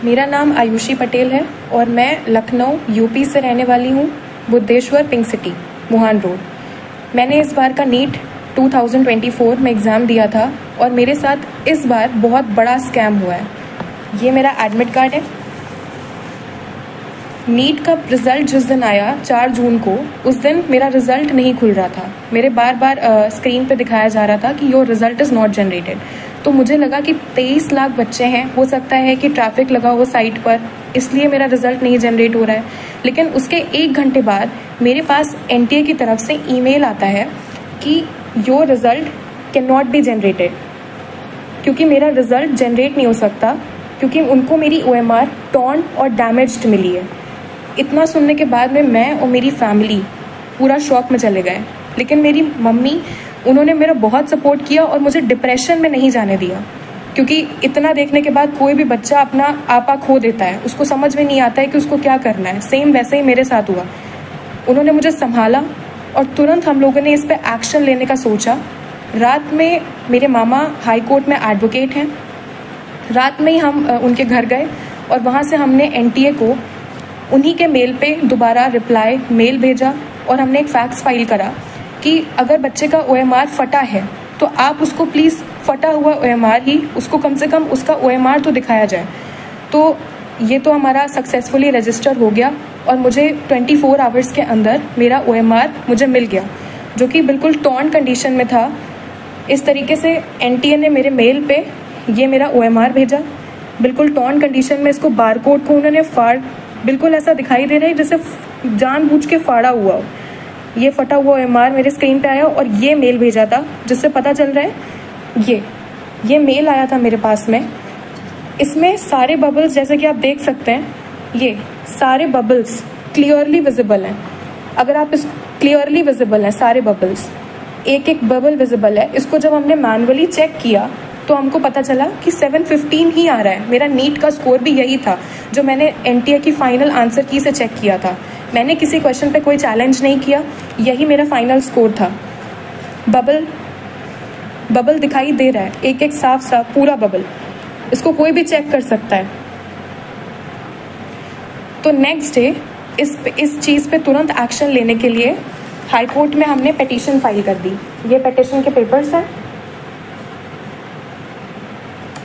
मेरा नाम आयुषी पटेल है और मैं लखनऊ यूपी से रहने वाली हूँ, बुद्धेश्वर पिंक सिटी, मुहान रोड। मैंने इस बार का नीट 2024 में एग्ज़ाम दिया था और मेरे साथ इस बार बहुत बड़ा स्कैम हुआ है। ये मेरा एडमिट कार्ड है। नीट का रिज़ल्ट जिस दिन आया 4 जून को, उस दिन मेरा रिज़ल्ट नहीं खुल रहा था। मेरे बार बार स्क्रीन पे दिखाया जा रहा था कि your result is not generated. तो मुझे लगा कि 23 लाख बच्चे हैं, हो सकता है कि ट्रैफिक लगा हो साइट पर, इसलिए मेरा रिज़ल्ट नहीं जनरेट हो रहा है। लेकिन उसके 1 घंटे बाद मेरे पास NTA की तरफ से ईमेल आता है कि your result can not be generated, क्योंकि मेरा रिज़ल्ट जनरेट नहीं हो सकता, क्योंकि उनको मेरी OMR टॉर्न और डैमेज्ड मिली है। इतना सुनने के बाद में मैं और मेरी फैमिली पूरा शॉक में चले गए। लेकिन मेरी मम्मी, उन्होंने मेरा बहुत सपोर्ट किया और मुझे डिप्रेशन में नहीं जाने दिया, क्योंकि इतना देखने के बाद कोई भी बच्चा अपना आपा खो देता है, उसको समझ में नहीं आता है कि उसको क्या करना है। सेम वैसे ही मेरे साथ हुआ। उन्होंने मुझे संभाला और तुरंत हम लोगों ने इस पर एक्शन लेने का सोचा। रात में मेरे मामा हाई कोर्ट में एडवोकेट हैं। रात में ही हम उनके घर गए और वहाँ से हमने NTA को उन्हीं के मेल पे दोबारा रिप्लाई मेल भेजा और हमने एक फैक्स फाइल करा कि अगर बच्चे का OMR फटा है तो आप उसको प्लीज़ फटा हुआ OMR ही, उसको कम से कम उसका OMR तो दिखाया जाए। तो ये तो हमारा सक्सेसफुली रजिस्टर हो गया और मुझे 24 आवर्स के अंदर मेरा OMR मुझे मिल गया, जो कि बिल्कुल टॉर्न कंडीशन में था। इस तरीके से NTA ने मेरे मेल पे ये मेरा OMR भेजा, बिल्कुल टॉर्न कंडीशन में। इसको बारकोड को उन्होंने बिल्कुल ऐसा दिखाई दे रहा है जैसे जानबूझ के फाड़ा हुआ हो। ये फटा हुआ OMR मेरे स्क्रीन पे आया और ये मेल भेजा था, जिससे पता चल रहा है ये मेल आया था मेरे पास में। इसमें सारे बबल्स, जैसे कि आप देख सकते हैं, ये सारे बबल्स क्लियरली विजिबल हैं। अगर आप इस क्लियरली विजिबल हैं सारे बबल्स, एक एक बबल विजिबल है। इसको जब हमने मैनुअली चेक किया तो हमको पता चला कि 715 ही आ रहा है। मेरा नीट का स्कोर भी यही था जो मैंने NTA की फाइनल आंसर की से चेक किया था। मैंने किसी क्वेश्चन पे कोई चैलेंज नहीं किया, यही मेरा फाइनल स्कोर था। बबल दिखाई दे रहा है, एक एक साफ साफ पूरा बबल, इसको कोई भी चेक कर सकता है। तो नेक्स्ट डे इस चीज़ पे तुरंत एक्शन लेने के लिए हाई कोर्ट में हमने पिटीशन फाइल कर दी। ये पिटीशन के पेपर्स हैं।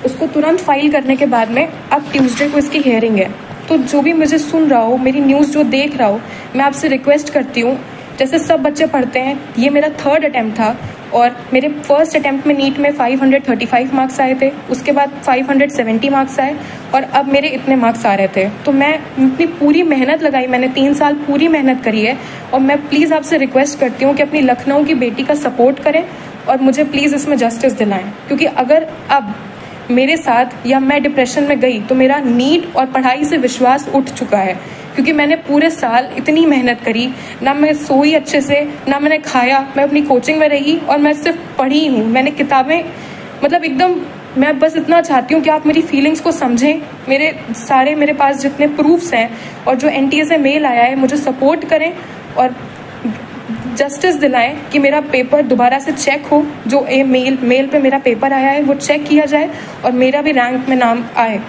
इसको तुरंत फाइल करने के बाद में अब ट्यूसडे को इसकी हियरिंग है। तो जो भी मुझे सुन रहा हो, मेरी न्यूज़ जो देख रहा हो, मैं आपसे रिक्वेस्ट करती हूँ, जैसे सब बच्चे पढ़ते हैं, ये मेरा 3rd अटैम्प्ट था और मेरे फर्स्ट अटैम्प्ट में नीट में 535 मार्क्स आए थे, उसके बाद 570 मार्क्स आए और अब मेरे इतने मार्क्स आ रहे थे। तो मैं अपनी पूरी मेहनत लगाई, मैंने 3 साल पूरी मेहनत करी है और मैं प्लीज़ आपसे रिक्वेस्ट करती हूँ कि अपनी लखनऊ की बेटी का सपोर्ट करें और मुझे प्लीज़ इसमें जस्टिस दिलाएं, क्योंकि अगर अब मेरे साथ या मैं डिप्रेशन में गई तो मेरा नीट और पढ़ाई से विश्वास उठ चुका है, क्योंकि मैंने पूरे साल इतनी मेहनत करी, ना मैं सोई अच्छे से, ना मैंने खाया, मैं अपनी कोचिंग में रही और मैं सिर्फ पढ़ी हूँ। मैंने किताबें, मतलब एकदम, मैं बस इतना चाहती हूँ कि आप मेरी फीलिंग्स को समझें। मेरे पास जितने प्रूफ्स हैं और जो NTA से मेल आया है, मुझे सपोर्ट करें और जस्टिस दिलाएं कि मेरा पेपर दोबारा से चेक हो। जो मेल पे मेरा पेपर आया है वो चेक किया जाए और मेरा भी रैंक में नाम आए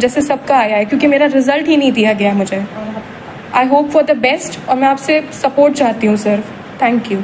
जैसे सबका आया है, क्योंकि मेरा रिजल्ट ही नहीं दिया गया मुझे। I hope for the best और मैं आपसे सपोर्ट चाहती हूँ सर। Thank you.